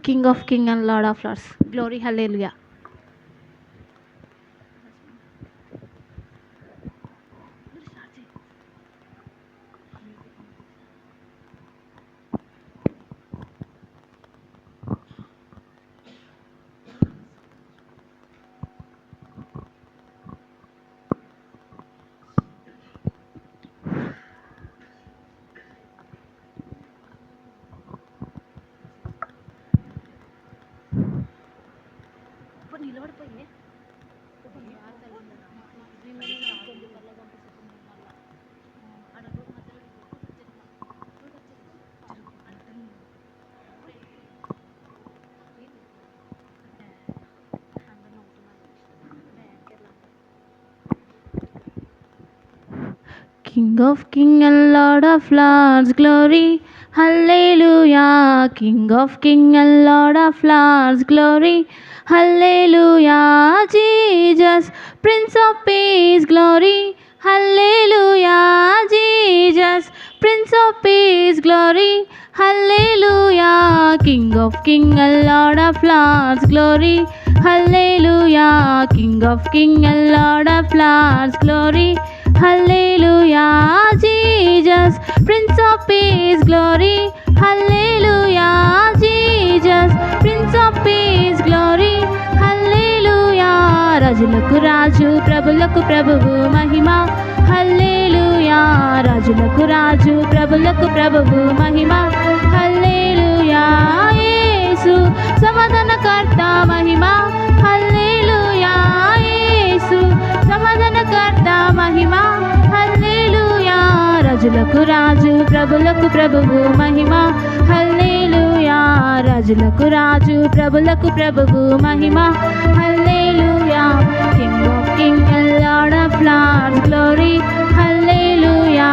King of King and Lord of Lords. Glory, hallelujah. King of King and Lord of Lords, glory, hallelujah. King of King and Lord of Lords, glory, hallelujah. Jesus, Prince of Peace, glory, hallelujah. Jesus, Prince of Peace, glory, hallelujah. King of King and Lord of Lords, glory, hallelujah. King of King and Lord of Lords, glory, hallelujah. Jesus, Prince of Peace, glory, hallelujah. Jesus, Prince of Peace, glory, hallelujah. రాజులకు రాజు ప్రభులకు ప్రభువు మహిమ, హల్లెలూయా. రాజులకు రాజు ప్రభులకు ప్రభువు మహిమ, హల్లెలూయా. యేసు సమాధానకర్త మహిమ, హల్లెలూయా. యేసు సమాధానకర్త మహిమ, హల్లెలూయా. రాజులకు రాజు ప్రభులకు ప్రభువు మహిమ, హల్లెలూయా. రాజులకు రాజు ప్రభులకు ప్రభువు మహిమ, hallelujah. King of king and lord of lords, glory, hallelujah.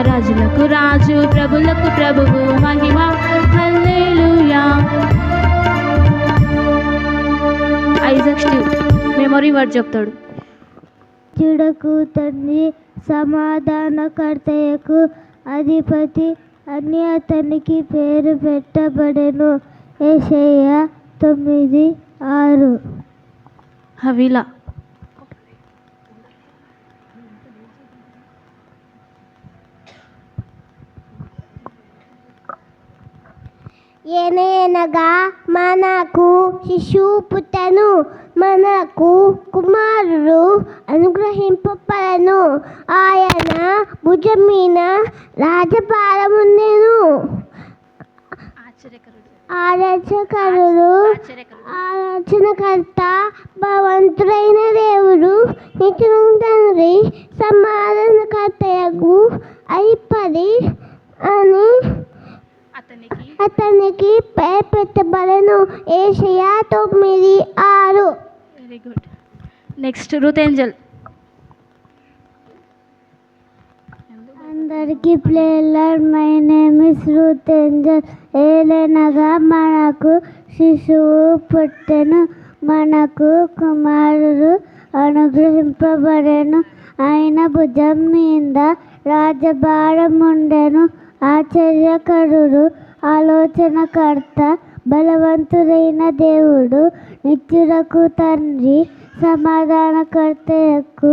రాజులకు రాజు ప్రభులకు ప్రభువు మహిమ, hallelujah. Isaac Steve memory word చెప్తాడు. చూడకు తండ్రి సమాధానకర్తయకు అధిపతి అని అతనికి పేరు పెట్టబడెను. యెషయా 9:6. హవీలా ఏనగా మనకు శిశువు పుట్టెను, మనకు కుమారుడు అనుగ్రహింపబడెను. ఆయన భుజం మీద రాజభారముండెను. ఆలోచనకర్త, భగవంతుడైన దేవుడు, నిత్యుడు తండ్రి, సమాధానకర్తయగు అధిపతి అని అతనికి పేరు పెట్టబడెను. యెషయా 9:6. Very good. Next Ruth Angel. అందరికీ prayer, my name is Ruth Angel. ఏలనగా మనకు శిశువు పుట్టెను, మనకు కుమారుడు అనుగ్రహింపబడెను. ఆయన భుజం మీద రాజభారముండెను. ఆశ్చర్యకరుడు, ఆలోచనకర్త, బలవంతుడైన దేవుడు, నిత్యుడకు తండ్రి, సమాధానకర్తయకు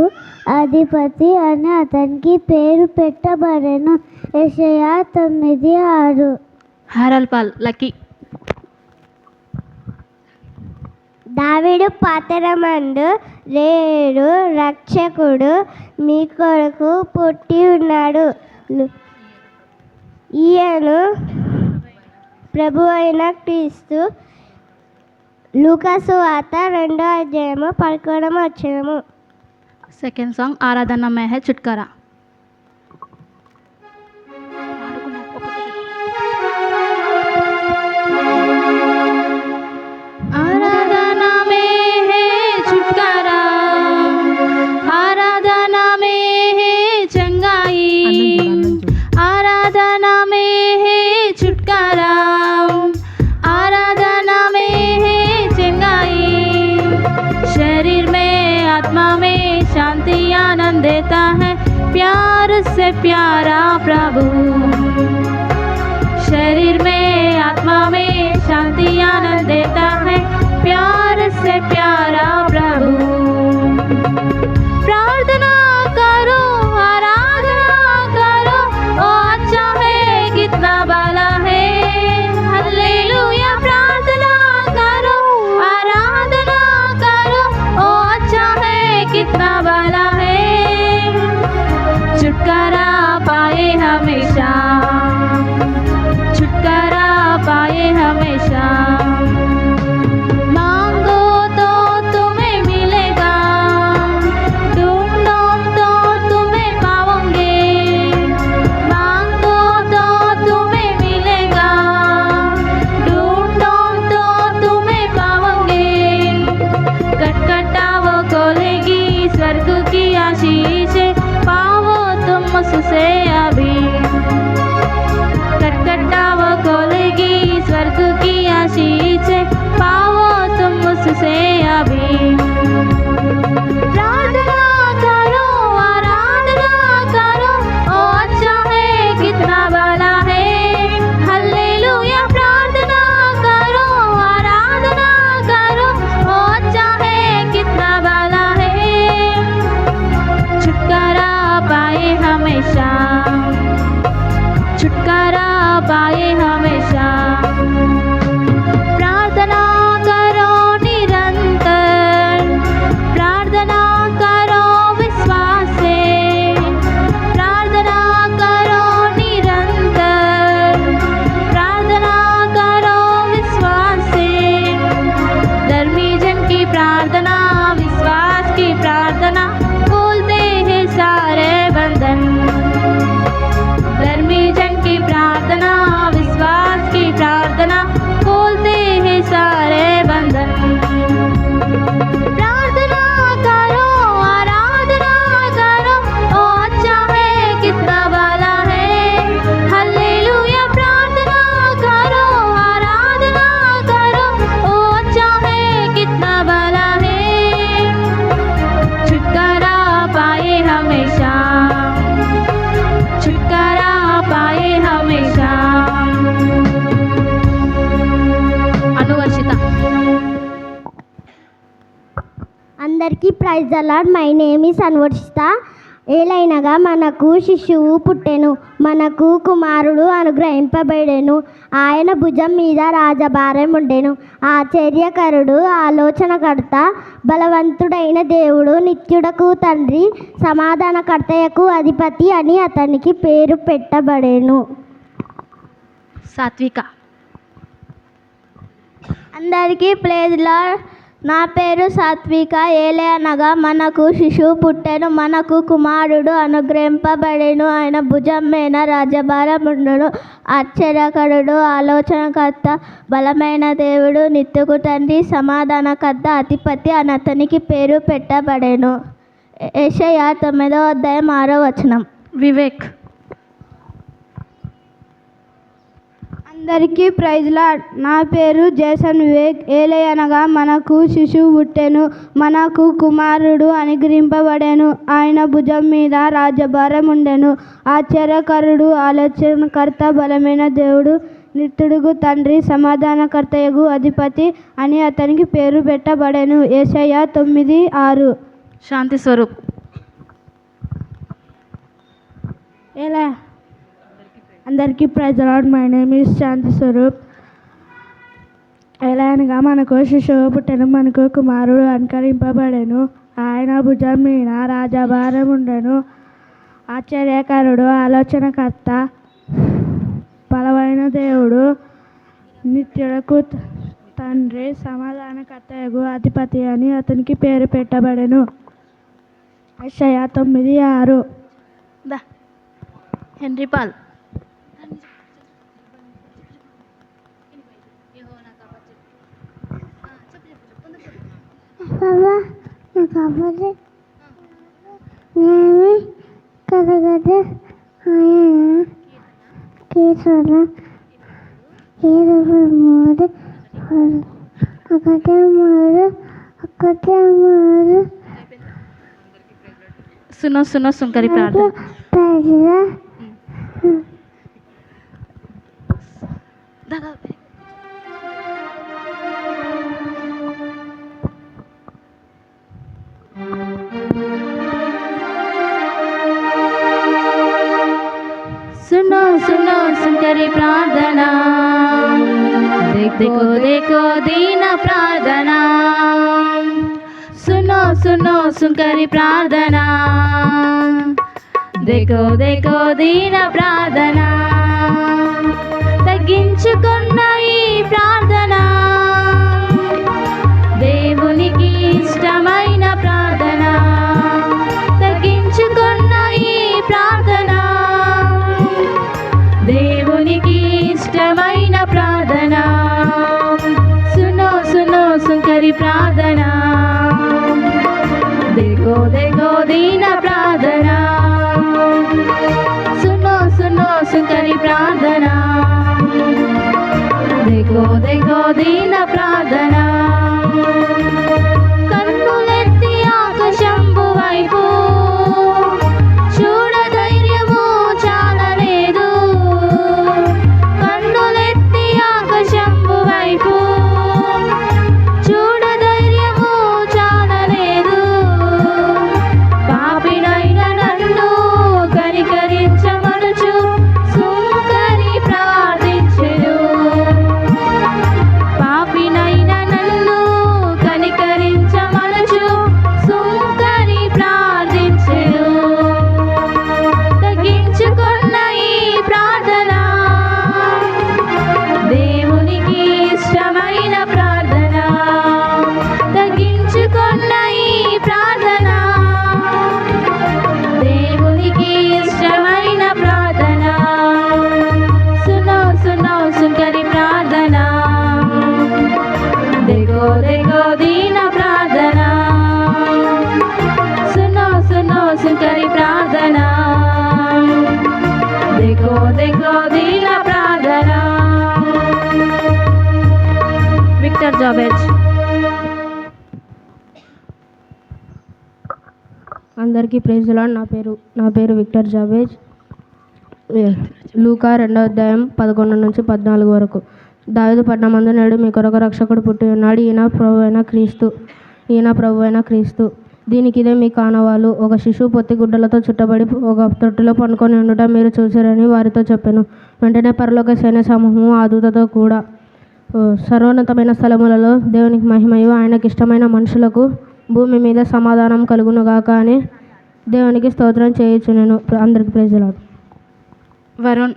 అధిపతి అని అతనికి పేరు పెట్టబడెను. యెషయా 9:6. హారల్ పాల్ లక్కీ. దావీదు పట్టణమందు లేడు రక్షకుడు, మీ కొరకు పుట్టి ఉన్నాడు. ఈయన ప్రభు అయిన క్రీస్తు. లూకా సువార్త 2:11. సెకండ్ సాంగ్ ఆరాధన మే హై చుట్కారా. आराधना में है छुटकारा, आराधना में है चंगाई, आराधना में है छुटकारा, आराधना में है चंगाई. शरीर में आत्मा में शांति आनंद देता है, प्यार से प्यारा प्रभु. शरीर में आत्मा में शांति आनंद देता है प्यार से प्यारा प्रभु। प्रार्थना करो आराधना करो ओ अच्छा है कितना भला है हालेलुया। प्रार्थना करो आराधना करो ओ अच्छा है कितना भला है छुटकारा पाए हमेशा छुटकारा पाए हमेशा। मांगो तो तुम्हें मिलेगा ढूंढो तो तुम्हें पाओगे मांगो तो तुम्हें मिलेगा ढूंढो तो तुम्हें पाओगे खटखटाओ खोलेगी स्वर्ग की आशीष पाओ तुम उससे अभी खटखटाओ खोलेगी स्वर्ग की आशीष पाओ तुम उससे अभी। प्रार्थना करो आराधना करो ओ अच्छा है कितना भला है हालेलुया। प्रार्थना करो आराधना करो ओ अच्छा है कितना भला है छुटकारा पाए हमेशा छुटकारा पाए हमेशा। प्रार्थना करो निरंतर प्रार्थना करो विश्वास से प्रार्थना करो निरंतर प्रार्थना करो विश्वास से। धर्मी जन की प्रार्थना विश्वास की प्रार्थना खोलते हैं सारे बंधन धर्मी जन की प्रार्थना विश्वास की प्रार्थना खोलते हैं सारे बंधन। प्रार्थना करो आराधना करो ओ अच्छा है कितना भला है हालेलुया। प्रार्थना करो आराधना करो ओ अच्छा है कितना भला है छुटकारा पाए हमेशा छुटकारा पाए हमेशा। అనువర్షిత అందరికీ praise the lord. My name is Anvarshitha. ఏలైనగా మనకు శిశువు పుట్టెను మనకు కుమారుడు అనుగ్రహింపబడెను ఆయన భుజం మీద రాజభారం ఉండెను ఆశ్చర్యకరుడు ఆలోచనకర్త బలవంతుడైన దేవుడు నిత్యుడకు తండ్రి సమాధానకర్తయకు అధిపతి అని అతనికి పేరు పెట్టబడెను. సాత్విక అందరికీ ప్రైజ్ ద లార్డ్. నా పేరు సాత్విక. ఏలయనగా మనకు శిశువు పుట్టెను మనకు కుమారుడు అనుగ్రహింపబడెను ఆయన భుజం మీద రాజభారం ఉండెను ఆశ్చర్యకరుడు ఆలోచనకర్త బలమైన దేవుడు నిత్యుకు తండ్రి సమాధానకర్త అధిపతి అని అతనికి పేరు పెట్టబడెను. యెషయా 9:6 వివేక్ అందరికీ ప్రైజ్ లార్డ్. నా పేరు జేసన్ వివేక్. ఏలయనగా మనకు శిశువు పుట్టెను మనకు కుమారుడు అనుగ్రహింపబడెను ఆయన భుజం మీద రాజభారం ఉండెను ఆశ్చర్యకరుడు ఆలోచనకర్త బలమైన దేవుడు నిత్యుడుగు తండ్రి సమాధానకర్తయగు అధిపతి అని అతనికి పేరు పెట్టబడెను. యెషయా 9:6. శాంతి స్వరూప్ ఎలా అందరికీ praise the lord. My name is Shanti Swaroop. ఎలా అనగా మనకు శిశువు పుట్టెను మనకు కుమారుడు అనుకరింపబడెను ఆయన భుజం మీద రాజభారం ఉండెను ఆశ్చర్యకరుడు ఆలోచనకర్త బలమైన దేవుడు నిత్యుడకు తండ్రి సమాధానకర్తయగు అధిపతి అని అతనికి పేరు పెట్టబడెను. యెషయా 9:6. హెన్రీ పాల్ బాబా నాకు అవ్వదు ఏమి కలగదు ఆయన కేసుల 7 3 ఒకటే 3 सुनो सुनो सुनकरी प्रार्थना प्रार्थना सुनो सुनो सुंकरी प्रार्थना, देखो देखो दीन प्रार्थना। सुनो सुनो सुंकरी प्रार्थना, देखो देखो दीन प्रार्थना। తగ్గించుకున్న ఈ ప్రార్థన దేవునికి ఇష్టమైన ప్రార్థన, తగ్గించుకున్న ఈ ప్రార్థన దేవునికి ఇష్టమైన ప్రార్థన। सुनो सुनो सुंकरी प्रार्थना, देखो देखो दीन प्रार्थना। सुनो सुनो सुंकरी प्रार्थना, देखो देखो दीन प्रार्थना। కన్నులెత్తి ఆకాశంబు వైపు చూడ ధైర్యము చాలలేదు, కన్నులెత్తి ఆకాశంబు వైపు చూడ ధైర్యము చాలలేదు। పాపినైన నన్ను కనికరించమనుచు సుంకరి ప్రార్థించెను, పాపినైన నన్ను కనికరించమనుచు సుంకరి ప్రార్థించెను। తగ్గించుకున్న ఈ ప్రార్థన దేవునికి ఇష్టమైన ప్రార్థన, తగ్గించుకున్న ఈ ప్రార్థన దేవునికి ఇష్టమైన ప్రార్థన। सुनो सुनो सुंकरी प्रार्थना, देखो देखो दीन प्रार्थना। सुनो सुनो सुंकरी प्रार्थना, देखो देखो दीन प्रार्थना। విక్టర్ జాబేజ్। అందరికీ ప్రైజ్ ది లార్డ్. నా పేరు విక్టర్ జాబేజ్. లూకా 2వ అధ్యాయం 11 నుంచి 14 వరకు. దావీదు పట్టణమందు నేడు మీ కొరకు రక్షకుడు పుట్టి ఉన్నాడు, ఈయన ప్రభు అయిన క్రీస్తు। దీనికి ఇదే మీ కానవాలు, ఒక శిశువు పొత్తి గుడ్డలతో చుట్టబడి ఒక తొట్టిలో పండుకొని ఉండుట మీరు చూసారని వారితో చెప్పాను. వెంటనే పరలోక సైన్య సమూహము ఆ దూతతో కూడా సర్వోన్నతమైన స్థలములలో దేవునికి మహిమయు ఆయనకి ఇష్టమైన మనుషులకు భూమి మీద సమాధానం కలుగునుగాక అని దేవునికి స్తోత్రం చేయుచునేను. అందరికి ప్రైజ్ ది లార్డ్. వరుణ్।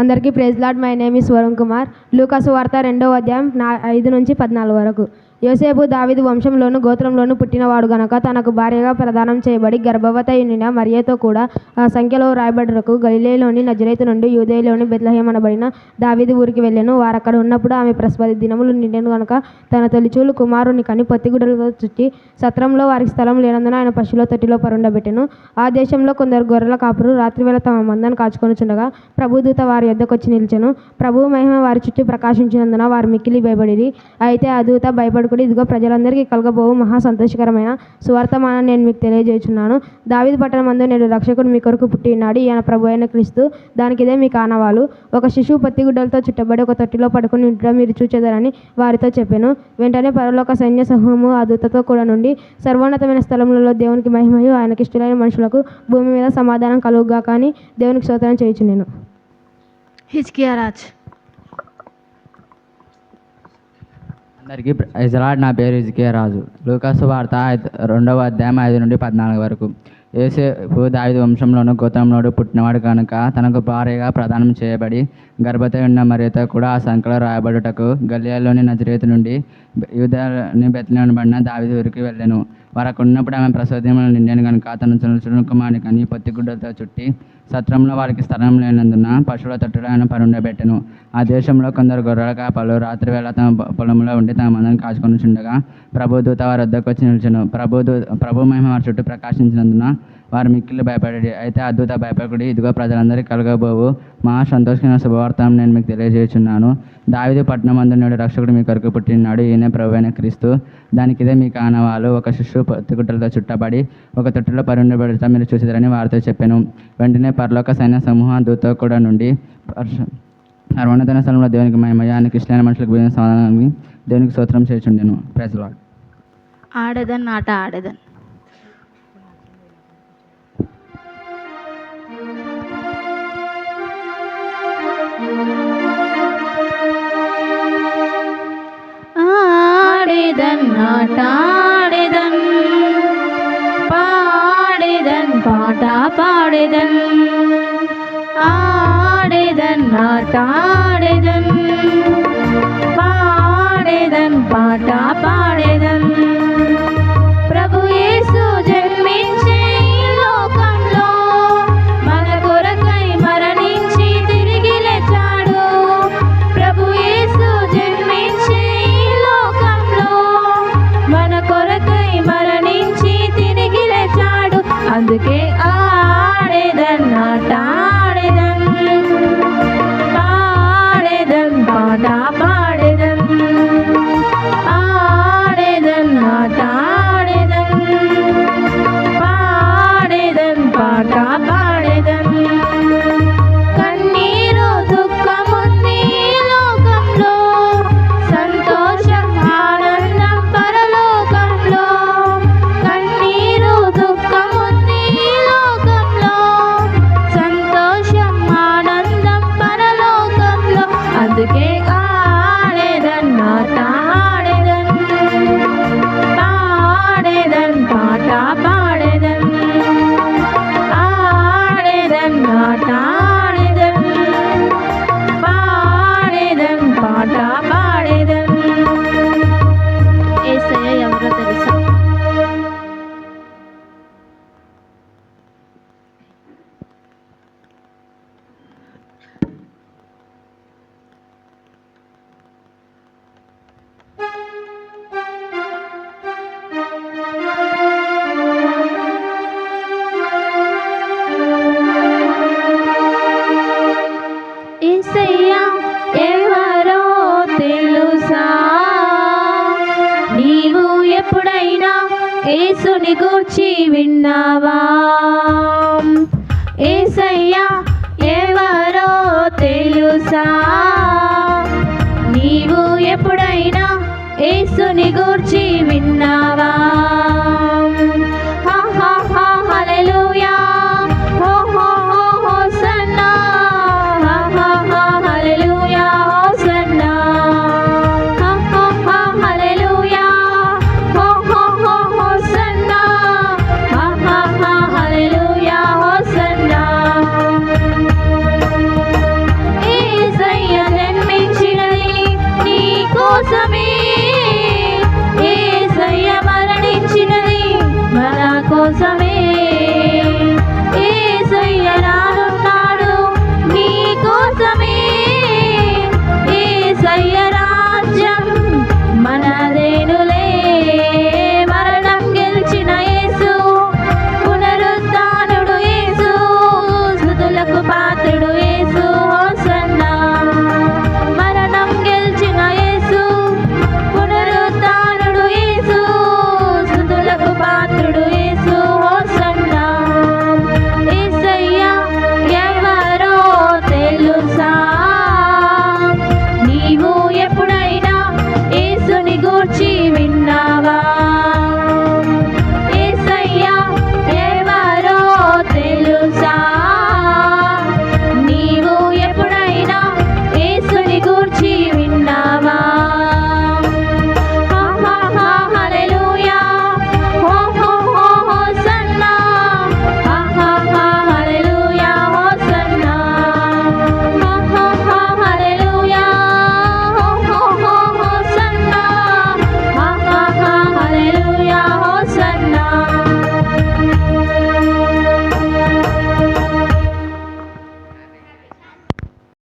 అందరికీ praise lord. My name is Varun Kumar. లూకా సువార్త 2వ అధ్యాయం 5 నుంచి 14 వరకు. యోసేపు దావీదు వంశంలోను గోత్రంలోను పుట్టినవాడు గనక తనకు భార్యగా ప్రదానం చేయబడి గర్భవతి అయిన మరియతో కూడా ఆ సంఖ్యలో రాయబడుటకు గలిలయలోని నజరేతు నుండి యూదయలోని బెత్లెహేము అనబడిన దావీదు ఊరికి వెళ్ళెను. వారక్కడ ఉన్నప్పుడు ఆమె ప్రసవ దినములు నిండెను గనుక తన తొలిచూలు కుమారుని కని పొత్తిగుడ్డలతో చుట్టి సత్రంలో వారికి స్థలం లేనందున ఆయన పశువుల తొట్టిలో పరుండబెట్టెను. ఆ దేశంలో కొందరు గొర్రెల కాపురు రాత్రివేళ తమ మందను కాచుకొనుచుండగా ప్రభుదూత వారి యొద్దకు వచ్చి నిలిచెను. ప్రభువు మహిమ వారి చుట్టూ ప్రకాశించినందున వారు మిక్కిలి భయపడిరి. అయితే ఆ దూత భయపడుకుని, ఇదిగో ప్రజలందరికీ కలగబోవు మహా సంతోషకరమైన సువార్తమానం నేను మీకు తెలియజేయుచున్నాను. దావీదు పట్టణమందు నేడు రక్షకుడు మీ కొరకు పుట్టి ఉన్నాడు, ఈయన ప్రభు అయిన క్రీస్తు. దానికి ఇదే మీ కానవాలు, ఒక శిశువు పొత్తిగుడ్డలతో చుట్టబడి ఒక తొట్టిలో పడుకుని ఉంటుట మీరు చూచెదరని వారితో చెప్పాను. వెంటనే పరలోక సైన్య సమూహము ఆ దూతతో కూడా నుండి సర్వోన్నతమైన స్థలములలో దేవునికి మహిమయు ఆయనకి ఇష్టమైన మనుషులకు భూమి మీద సమాధానం కలుగుగాక అని దేవునికి స్తోత్రం చేయుచున్నాను. హిజ్కియా రాజ్। అందరికీ ప్రైజ్ ది లార్డ్. నా పేరు హిజ్కియా రాజు. లూకా సువార్త 2వ అధ్యాయం 5 నుండి 14 వరకు. యోసేపు దావీదు వంశంలోను గోత్రంలోను పుట్టినవాడు కనుక తనకు భార్యగా ప్రదానం చేయబడి గర్భవతి ఉన్న మరియతో కూడా ఆ సంఖ్యలో రాయబడుటకు గలిలయలోని నజరేతు నుండి యూదయలోని బెత్లెహేము అనబడిన దావీదు ఊరికి వెళ్ళెను. వారు అక్కడ ఉన్నప్పుడు ఆమె ప్రసవ దినములు నిండెను కనుక తన తొలిచూలు కుమారుని కని పొత్తిగుడ్డలతో చుట్టి సత్రంలో వారికి స్థలం లేనందున పశువుల తొట్టిలో ఆయన పరుండబెట్టెను. ఆ దేశంలో కొందరు గొర్రెల కాపరులు రాత్రివేళ తమ పొలంలో ఉండి తమ మందను కాచుకొనుచుండగా ప్రభుదూత వారి వద్దకు వచ్చి నిలిచెను. ప్రభు మహిమ వారి చుట్టూ ప్రకాశించినందున వారు మిక్కిలి భయపడి. అయితే ఆ దూత భయపడి, ఇదిగో ప్రజలందరికీ కలగబోవు మహా సంతోషమైన శుభవార్తను నేను మీకు తెలియజేయుచున్నాను. దావీదు పట్టణమందు నేడు రక్షకుడు మీ కొరకు పుట్టినాడు, ఈయన ప్రభు అయిన క్రీస్తు. దానికి ఇదే మీ కానవాలు, ఒక శిశువు పొత్తిగుడ్డలతో చుట్టబడి ఒక తొట్టిలో పరుండబెడుట మీరు చూసిరని వారితో చెప్పాను. వెంటనే పరలోక సైన్య సమూహం దూతతో కూడా నుండి సర్వోన్నతమైన స్థలంలో దేవునికి మహిమయు ఆయనకి ఇష్టమైన మనుషులకు భూమి సమాధానాన్ని దేవునికి స్తోత్రం చేస్తుండెను. Praise lord. ఆడదన్ ఆట ఆడదన్. ఆడేదన్ ఆట ఆడేదన్, పాడేదన్ పాట పాడేదన్. ఆడేదన్ ఆట ఆడేదన్, పాడేదన్ పాట పాడేదన్. ప్రభు యేసు జన్మించే ఈ లోకంలో మన కొరకై మరణించి తిరిగి లేచాడు. ప్రభు యేసు జన్మించే ఈ లోకంలో మన కొరకై మరణించి తిరిగి లేచాడు. అందుకే ఆడేదన్ ఆట ఆడేదన్, పాడేదన్ పాట పాడేదన్. ఆడేదన్ ఆట ఆడేదన్, పాడేదన్ పాట పాడేదన్. కన్నీరు దుఃఖముంది ఈ లోకంలో, సంతోషం ఆనందం పరలోకంలో. కన్నీరు దుఃఖముంది ఈ లోకంలో, సంతోషం ఆనందం పరలోకంలో. అందుకే ఆడేదన్ ఆట ఆడేదన్, పాడేదన్ పాట పాడేదన్. ఆడేదన్ ఆట ఆడేదన్, పాడేదన్ పాట పాడేదన్. యేసయ్య ఎవరో తెలుసా? యేసయ్య ఎవరో తెలుసా? నీవు ఎప్పుడైనా యేసుని గూర్చి విన్నావా? యేసయ్య ఎవరో తెలుసా? నీవు ఎప్పుడైనా యేసుని గూర్చి విన్నావా?